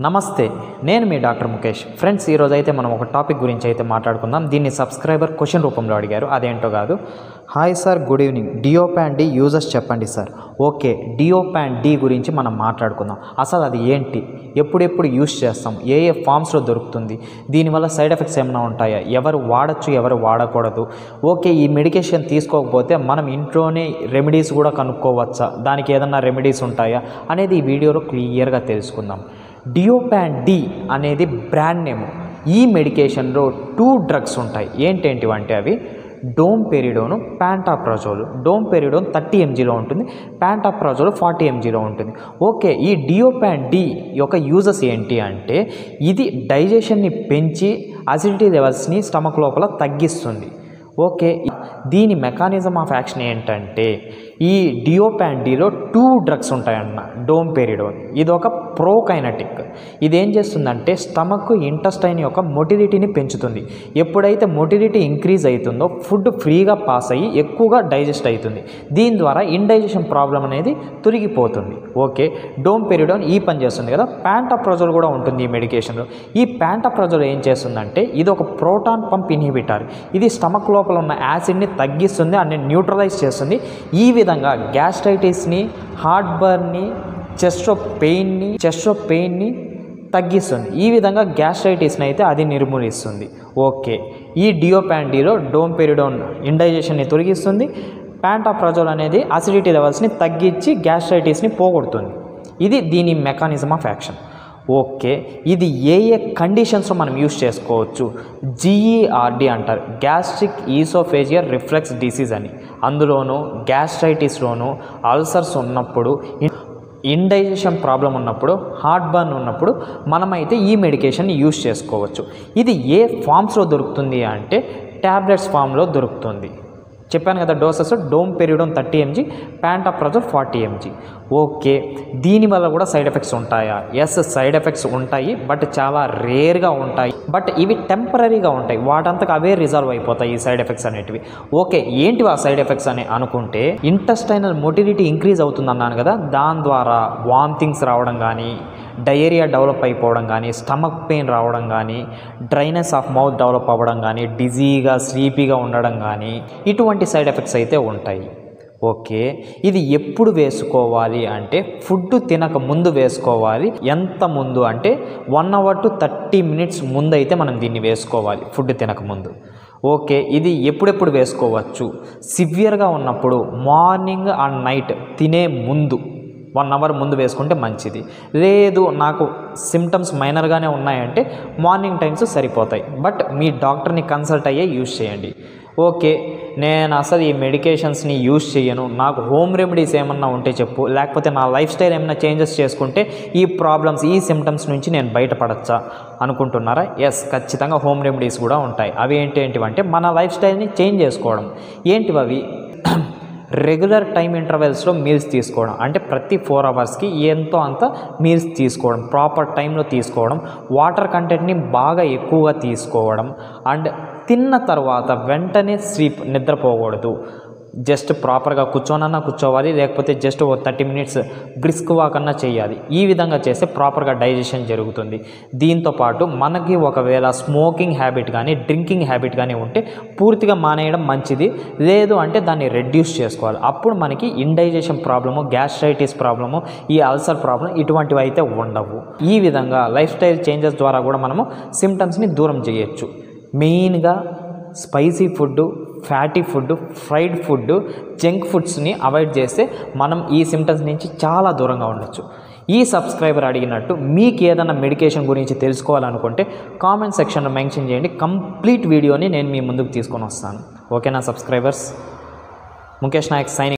నమస్తే, నేను మీ doctor Mukesh. Friends, ఈరోజు అయితే మనం ఒక టాపిక్ గురించి అయితే మాట్లాడుకుందాం. దీన్ని సబ్స్క్రైబర్ క్వశ్చన్ రూపంలో అడిగారు. అదేంటో కాదు. Hi sir, good evening. Diopan D uses చెప్పండి సార్. ఓకే, డియోపాన్ డి గురించి మనం మాట్లాడుకుందాం. అసలు అది ఏంటి, ఎప్పుడెప్పుడు యూజ్ చేస్తాం, ఏ ఫామ్స్లో దొరుకుతుంది, దీనివల్ల సైడ్ ఎఫెక్ట్స్ ఏమైనా ఉంటాయా, ఎవరు వాడచ్చు ఎవరు వాడకూడదు, ఓకే ఈ మెడికేషన్ తీసుకోకపోతే మనం ఇంట్లోనే రెమెడీస్ కూడా కనుక్కోవచ్చా, దానికి ఏదన్నా రెమెడీస్ ఉంటాయా అనేది ఈ వీడియోలో క్లియర్గా తెలుసుకుందాం. డియోపాన్ డి అనేది బ్రాండ్ నేమ్. ఈ మెడికేషన్లో 2 డ్రగ్స్ ఉంటాయి. ఏంటంటే అవి డోమ్పెరిడోను, ప్యాంటాప్రజోల్. డోమ్పెరిడోన్ 30 mgలో ఉంటుంది, ప్యాంటాప్రజోల్ 40 mgలో ఉంటుంది. ఓకే, ఈ డియోపాన్ డి యొక్క యూజెస్ ఏంటి అంటే ఇది డైజెషన్ని పెంచి అసిడిటీ లెవెల్స్ని స్టమక్ లోపల తగ్గిస్తుంది. ఓకే, దీని మెకానిజం ఆఫ్ యాక్షన్ ఏంటంటే ఈ డియోపాన్ డిలో 2 డ్రగ్స్ ఉంటాయన్న. డోమ్పెరిడోన్ ఇది ఒక ప్రోకైనటిక్. ఇది ఏం చేస్తుందంటే స్టమక్ ఇంటెస్టైన్ యొక్క మొటిలిటీని పెంచుతుంది. ఎప్పుడైతే మొటిలిటీ ఇంక్రీజ్ అవుతుందో ఫుడ్ ఫ్రీగా పాస్ అయ్యి ఎక్కువగా డైజెస్ట్ అవుతుంది. దీని ద్వారా ఇండైజెషన్ ప్రాబ్లం అనేది తొలగిపోతుంది. ఓకే, డోమ్పెరిడోన్ ఈ పని చేస్తుంది కదా. ప్యాంటాప్రజోల్ కూడా ఉంటుంది ఈ మెడికేషన్లో. ఈ ప్యాంటాప్రజోల్ ఏం చేస్తుందంటే ఇది ఒక ప్రోటాన్ పంప్ ఇన్హిబిటర్. ఇది స్టమక్ లోపల ఉన్న యాసిడ్ని తగ్గిస్తుంది, అన్ని న్యూట్రలైజ్ చేస్తుంది. ఈ విధంగా గ్యాస్ట్రైటిస్ని, హార్ట్ బర్న్ని, చెస్ట్ పెయిన్ని తగ్గిస్తుంది. ఈ విధంగా గ్యాస్ట్రైటిస్ని అయితే అది నిర్మూలిస్తుంది. ఓకే, ఈ డియోపాన్ డిలో డోమ్పెరిడోన్ ఇండైజెషన్ని తొలగిస్తుంది, ప్యాంటాప్రజోల్ అనేది అసిడిటీ లెవెల్స్ని తగ్గించి గ్యాస్ట్రైటిస్ని పోగొడుతుంది. ఇది దీని మెకానిజం ఆఫ్ యాక్షన్. ఓకే, ఇది ఏ కండిషన్స్లో మనం యూజ్ చేసుకోవచ్చు. GERD అంటారు, గ్యాస్ట్రిక్ ఈసోఫేజియల్ రిఫ్లెక్స్ డిసీజ్ అని. అందులోనూ గ్యాస్ట్రైటిస్లోను, అల్సర్స్ ఉన్నప్పుడు, ఇండైజెషన్ ప్రాబ్లం ఉన్నప్పుడు, హార్ట్ బర్న్ ఉన్నప్పుడు మనమైతే ఈ మెడికేషన్ యూజ్ చేసుకోవచ్చు. ఇది ఏ ఫామ్స్లో దొరుకుతుంది అంటే ట్యాబ్లెట్స్ ఫామ్లో దొరుకుతుంది. చెప్పాను కదా doses. Domperidone 30 mg, pantoprazole 40 mg. Okay, దీనివల్ల కూడా సైడ్ ఎఫెక్ట్స్ ఉంటాయా? ఎస్, సైడ్ ఎఫెక్ట్స్ ఉంటాయి, బట్ చాలా రేర్గా ఉంటాయి. బట్ ఇవి టెంపరీగా ఉంటాయి, వాటంతకు అవే రిజాల్వ్ అయిపోతాయి ఈ సైడ్ ఎఫెక్ట్స్ అనేటివి. ఓకే, ఏంటివి ఆ సైడ్ ఎఫెక్ట్స్ అని అనుకుంటే ఇంటెస్టైనల్ మొటిలిటీ ఇంక్రీజ్ అవుతుంది అన్నాను కదా. దాని ద్వారా వామిటింగ్స్ రావడం కానీ, డయేరియా డెవలప్ అయిపోవడం కానీ, స్టమక్ పెయిన్ రావడం కానీ, డ్రైనెస్ ఆఫ్ మౌత్ డెవలప్ అవ్వడం కానీ, డిజీగా స్లీపీగా ఉండడం కానీ, ఇటువంటి సైడ్ ఎఫెక్ట్స్ అయితే ఉంటాయి. ఓకే, ఇది ఎప్పుడు వేసుకోవాలి అంటే ఫుడ్ తినక ముందు వేసుకోవాలి. ఎంత ముందు అంటే 1 hour to 30 minutes ముందు అయితే మనం దీన్ని వేసుకోవాలి, ఫుడ్ తినక ముందు. ఓకే, ఇది ఎప్పుడెప్పుడు వేసుకోవచ్చు? సివియర్గా ఉన్నప్పుడు మార్నింగ్ అండ్ నైట్ తినే ముందు 1 hour ముందు వేసుకుంటే మంచిది. లేదు నాకు సిమ్టమ్స్ మైనర్గానే ఉన్నాయంటే మార్నింగ్ టైమ్స్ సరిపోతాయి, బట్ మీ డాక్టర్ని కన్సల్ట్ అయ్యే యూజ్ చేయండి. ఓకే, నేను అసలు ఈ మెడికేషన్స్ని యూజ్ చేయను, నాకు హోమ్ రెమెడీస్ ఏమన్నా ఉంటే చెప్పు, లేకపోతే నా లైఫ్ స్టైల్ ఏమైనా చేంజెస్ చేసుకుంటే ఈ ప్రాబ్లమ్స్, ఈ సిమ్టమ్స్ నుంచి నేను బయటపడచ్చా అనుకుంటున్నారా? ఎస్, ఖచ్చితంగా హోమ్ రెమెడీస్ కూడా ఉంటాయి. అవి ఏంటంటే మన లైఫ్ స్టైల్ని చేంజ్ చేసుకోవడం. ఏంటివి అవి? రెగ్యులర్ టైం ఇంటర్వెల్స్లో మీల్స్ తీసుకోవడం, అంటే ప్రతి 4 hours ఎంతో అంత మీల్స్ తీసుకోవడం, ప్రాపర్ టైంలో తీసుకోవడం, వాటర్ కంటెంట్ని బాగా ఎక్కువగా తీసుకోవడం, అండ్ తిన్న తర్వాత వెంటనే నిద్రపోకూడదు. జస్ట్ ప్రాపర్గా కూర్చోవాలి, లేకపోతే జస్ట్ 30 minutes బ్రిస్క్ వాక్ అన్నా చేయాలి. ఈ విధంగా చేస్తే ప్రాపర్గా డైజెషన్ జరుగుతుంది. దీంతోపాటు మనకి ఒకవేళ స్మోకింగ్ హ్యాబిట్ కానీ, డ్రింకింగ్ హ్యాబిట్ కానీ ఉంటే పూర్తిగా మానేయడం మంచిది. లేదు అంటే దాన్ని రెడ్యూస్ చేసుకోవాలి. అప్పుడు మనకి ఇండైజెషన్ ప్రాబ్లము, గ్యాస్ట్రైటిస్ ప్రాబ్లము, ఈ అల్సర్ ప్రాబ్లం ఇటువంటివి అయితే ఉండవు. ఈ విధంగా లైఫ్ స్టైల్ చేంజెస్ ద్వారా కూడా మనము సిమ్టమ్స్ని దూరం చేయొచ్చు. మెయిన్గా spicy food, fatty food, fried food, junk ఫుడ్స్ని అవాయిడ్ చేస్తే మనం ఈ సిమ్టమ్స్ నుంచి చాలా దూరంగా ఉండొచ్చు. ఈ సబ్స్క్రైబర్ అడిగినట్టు మీకు ఏదైనా మెడికేషన్ గురించి తెలుసుకోవాలనుకుంటే కామెంట్ సెక్షన్లో మెన్షన్ చేయండి. కంప్లీట్ వీడియోని నేను మీ ముందుకు తీసుకొని వస్తాను. ఓకేనా సబ్స్క్రైబర్స్? ముఖేష్ నాయక్ సైనింగ్.